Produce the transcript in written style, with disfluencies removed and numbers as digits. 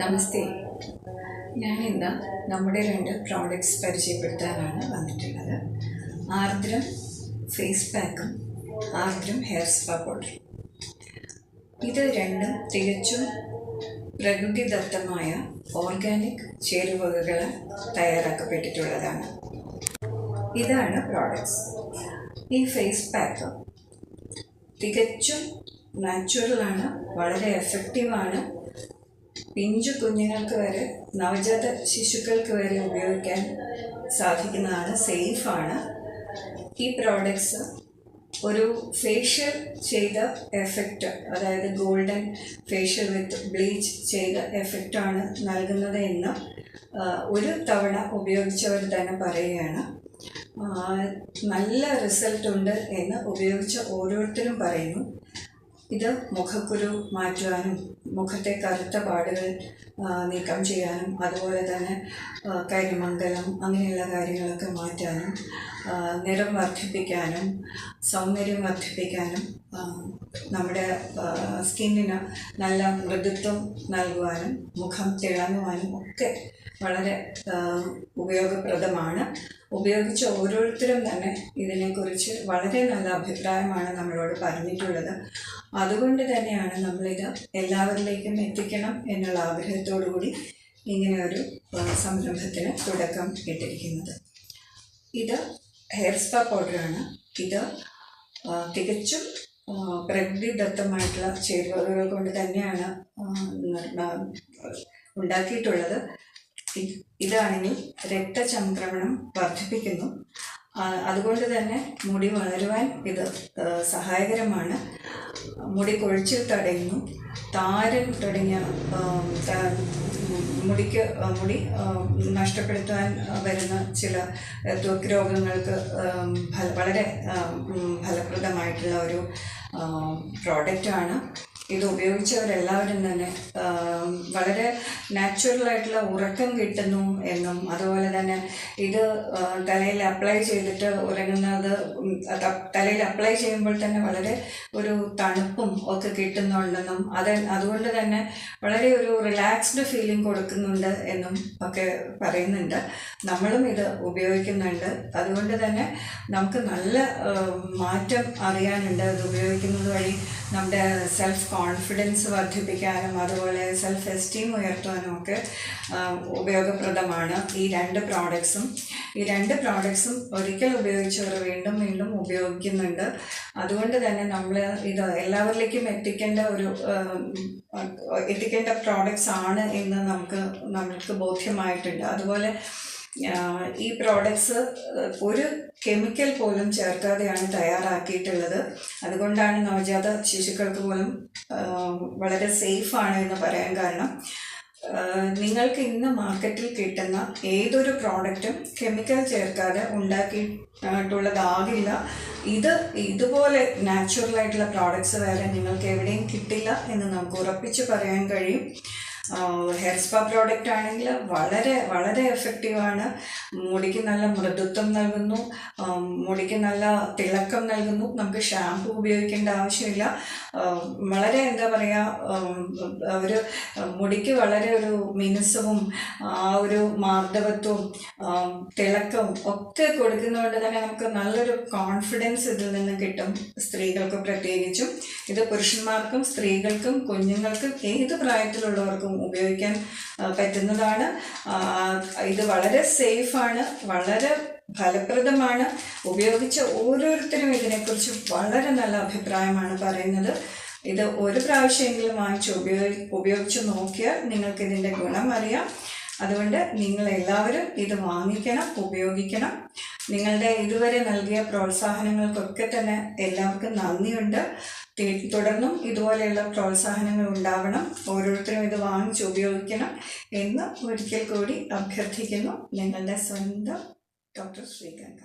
നമസ്തേ. ഞാനിന്ന് നമ്മുടെ 2 പ്രോഡക്റ്റ്സ് പരിചയപ്പെടുത്താനാണ് വന്നിട്ടുള്ളത്. ആർദ്രം ഫേസ് പാക്കും ആർദ്രം ഹെയർ സ്പാ പൗഡർ. ഇത് രണ്ടും തികച്ചും പ്രകൃതിദത്തമായ ഓർഗാനിക് ചേരുവകൾ തയ്യാറാക്കപ്പെട്ടിട്ടുള്ളതാണ്. ഇതാണ് പ്രോഡക്റ്റ്സ്. ഈ ഫേസ് പാക്ക് തികച്ചും നാച്ചുറലാണ്, വളരെ എഫക്റ്റീവാണ്. പിഞ്ചു കുഞ്ഞുങ്ങൾക്ക് വരെ, നവജാത ശിശുക്കൾക്ക് വരെ ഉപയോഗിക്കാൻ സാധിക്കുന്നതാണ്, സേഫാണ്. ഈ പ്രോഡക്ട്സ് ഒരു ഫേഷ്യൽ ചെയ്ത എഫക്റ്റ്, അതായത് ഗോൾഡൻ ഫേഷ്യൽ വിത്ത് ബ്ലീച്ച് ചെയ്ത എഫക്റ്റാണ് നൽകുന്നത് എന്ന് ഒരു തവണ ഉപയോഗിച്ചവർ തന്നെ പറയുകയാണ്. നല്ല റിസൾട്ട് ഉണ്ട് എന്ന് ഉപയോഗിച്ച ഓരോരുത്തരും പറയുന്നു. ഇത് മുഖക്കുരു മാറ്റുവാനും മുഖത്തെ കറുത്ത പാടുകൾ നീക്കം ചെയ്യാനും അതുപോലെ തന്നെ കരിമംഗലം അങ്ങനെയുള്ള കാര്യങ്ങളൊക്കെ മാറ്റാനും നിറം വർദ്ധിപ്പിക്കാനും സൗന്ദര്യം വർദ്ധിപ്പിക്കാനും നമ്മുടെ സ്കിന്നിന് നല്ല മൃദുത്വം നൽകുവാനും മുഖം തിളങ്ങുവാനും ഒക്കെ വളരെ ഉപയോഗപ്രദമാണ്. ഉപയോഗിച്ച ഓരോരുത്തരും തന്നെ ഇതിനെക്കുറിച്ച് വളരെ നല്ല അഭിപ്രായമാണ് നമ്മളോട് പറഞ്ഞിട്ടുള്ളത്. അതുകൊണ്ട് തന്നെയാണ് നമ്മളിത് എല്ലാവരിലേക്കും എത്തിക്കണം എന്നുള്ള ആഗ്രഹത്തോടു കൂടി ഇങ്ങനെ ഒരു സംരംഭത്തിന് തുടക്കം ഇട്ടിരിക്കുന്നത്. ഇത് ഹെയർ സ്പാ പൗഡറാണ്. ഇത് തികച്ചും പ്രകൃതിദത്തമായിട്ടുള്ള ചേരുവകൾ കൊണ്ട് തന്നെയാണ് ഉണ്ടാക്കിയിട്ടുള്ളത്. ഇതാണെങ്കിൽ രക്തചംക്രമണം വർദ്ധിപ്പിക്കുന്നു. അതുകൊണ്ട് തന്നെ മുടി വളരുവാൻ ഇത് സഹായകരമാണ്. മുടി കൊഴിച്ചിൽ തടയുന്നു. താരൻ തുടങ്ങിയ മുടി നഷ്ടപ്പെടുത്താൻ വരുന്ന ചില ത്വക്ക് രോഗങ്ങൾക്ക് വളരെ ഫലപ്രദമായിട്ടുള്ള ഒരു പ്രോഡക്റ്റാണ്. ഇത് ഉപയോഗിച്ചവരെല്ലാവരും തന്നെ വളരെ നാച്ചുറലായിട്ടുള്ള ഉറക്കം കിട്ടുന്നു എന്നും അതുപോലെ തന്നെ ഇത് തലയിൽ അപ്ലൈ ചെയ്തിട്ട് ഉറങ്ങുന്നത് തലയിൽ അപ്ലൈ ചെയ്യുമ്പോൾ തന്നെ വളരെ ഒരു തണുപ്പും ഒക്കെ കിട്ടുന്നുണ്ടെന്നും അതുകൊണ്ട് തന്നെ വളരെ ഒരു റിലാക്സ്ഡ് ഫീലിംഗ് കൊടുക്കുന്നുണ്ട് എന്നും ഒക്കെ പറയുന്നുണ്ട്. നമ്മളും ഇത് ഉപയോഗിക്കുന്നുണ്ട്. അതുകൊണ്ട് തന്നെ നമുക്ക് നല്ല മാറ്റം അറിയാനുണ്ട്. ഇത് ഉപയോഗിക്കുന്നത് വഴി നമ്മുടെ സെൽഫ് കോൺഫിഡൻസ് വർദ്ധിപ്പിക്കാനും അതുപോലെ സെൽഫ് എസ്റ്റീം ഉയർത്താനും ഒക്കെ ഉപയോഗപ്രദമാണ് ഈ 2 പ്രോഡക്ട്സും. ഈ 2 പ്രോഡക്ട്സും ഒരിക്കൽ ഉപയോഗിച്ചവർ വീണ്ടും വീണ്ടും ഉപയോഗിക്കുന്നുണ്ട്. അതുകൊണ്ട് തന്നെ നമ്മൾ ഇത് എല്ലാവരിലേക്കും എത്തിക്കേണ്ട പ്രോഡക്ട്സ് ആണ് എന്ന് നമ്മൾക്ക് ബോധ്യമായിട്ടുണ്ട്. അതുപോലെ ഈ പ്രോഡക്ട്സ് ഒരു കെമിക്കൽ പോലും ചേർക്കാതെയാണ് തയ്യാറാക്കിയിട്ടുള്ളത്. അതുകൊണ്ടാണ് നവജാത ശിശുക്കൾക്ക് പോലും വളരെ സേഫാണ് എന്ന് പറയാൻ കാരണം, നിങ്ങൾക്ക് ഇന്ന് മാർക്കറ്റിൽ കിട്ടുന്ന ഏതൊരു പ്രോഡക്റ്റും കെമിക്കൽ ചേർക്കാതെ ഉണ്ടാക്കിയിട്ടുള്ളതാകില്ല. ഇതുപോലെ നാച്ചുറലായിട്ടുള്ള പ്രോഡക്ട്സ് വേറെ നിങ്ങൾക്ക് എവിടെയും കിട്ടില്ല എന്ന് നമുക്ക് ഉറപ്പിച്ച് പറയാൻ കഴിയും. ഹെയർ സ്പാ പ്രോഡക്റ്റ് ആണെങ്കിൽ വളരെ വളരെ എഫക്റ്റീവാണ്. മുടിക്ക് നല്ല മൃദുത്വം നൽകുന്നു, മുടിക്ക് നല്ല തിളക്കം നൽകുന്നു. നമുക്ക് ഷാമ്പു ഉപയോഗിക്കേണ്ട ആവശ്യമില്ല. വളരെ എന്താ പറയുക, ഒരു മുടിക്ക് വളരെ ഒരു മിനുസവും ഒരു മാർദ്ദവത്വവും തിളക്കവും ഒക്കെ കൊടുക്കുന്നതുകൊണ്ട് തന്നെ നമുക്ക് നല്ലൊരു കോൺഫിഡൻസ് ഇതിൽ നിന്ന് കിട്ടും. സ്ത്രീകൾക്ക് പ്രത്യേകിച്ചും. ഇത് പുരുഷന്മാർക്കും സ്ത്രീകൾക്കും കുഞ്ഞുങ്ങൾക്കും ഏത് പ്രായത്തിലുള്ളവർക്കും ഉപയോഗിക്കാൻ പറ്റുന്നതാണ്. ഇത് വളരെ സേഫാണ്, വളരെ ഫലപ്രദമാണ്. ഉപയോഗിച്ച ഓരോരുത്തരും ഇതിനെക്കുറിച്ച് വളരെ നല്ല അഭിപ്രായമാണ് പറയുന്നത്. ഇത് ഒരു പ്രാവശ്യമെങ്കിലും വാങ്ങിച്ച് ഉപയോഗിച്ച് നോക്കിയാൽ നിങ്ങൾക്ക് ഇതിൻ്റെ ഗുണം അറിയാം. അതുകൊണ്ട് നിങ്ങളെല്ലാവരും ഇത് വാങ്ങിക്കണം, ഉപയോഗിക്കണം. നിങ്ങളുടെ ഇതുവരെ നൽകിയ പ്രോത്സാഹനങ്ങൾക്കൊക്കെ തന്നെ എല്ലാവർക്കും നന്ദിയുണ്ട്. തുടർന്നും ഇതുപോലെയുള്ള പ്രോത്സാഹനങ്ങൾ ഉണ്ടാവണം. ഓരോരുത്തരും ഇത് വാങ്ങിച്ച് ഉപയോഗിക്കണം എന്ന് ഒരിക്കൽ കൂടി അഭ്യർത്ഥിക്കുന്നു. നിങ്ങളുടെ സ്വന്തം ഡോക്ടർ ശ്രീകാന്ത്.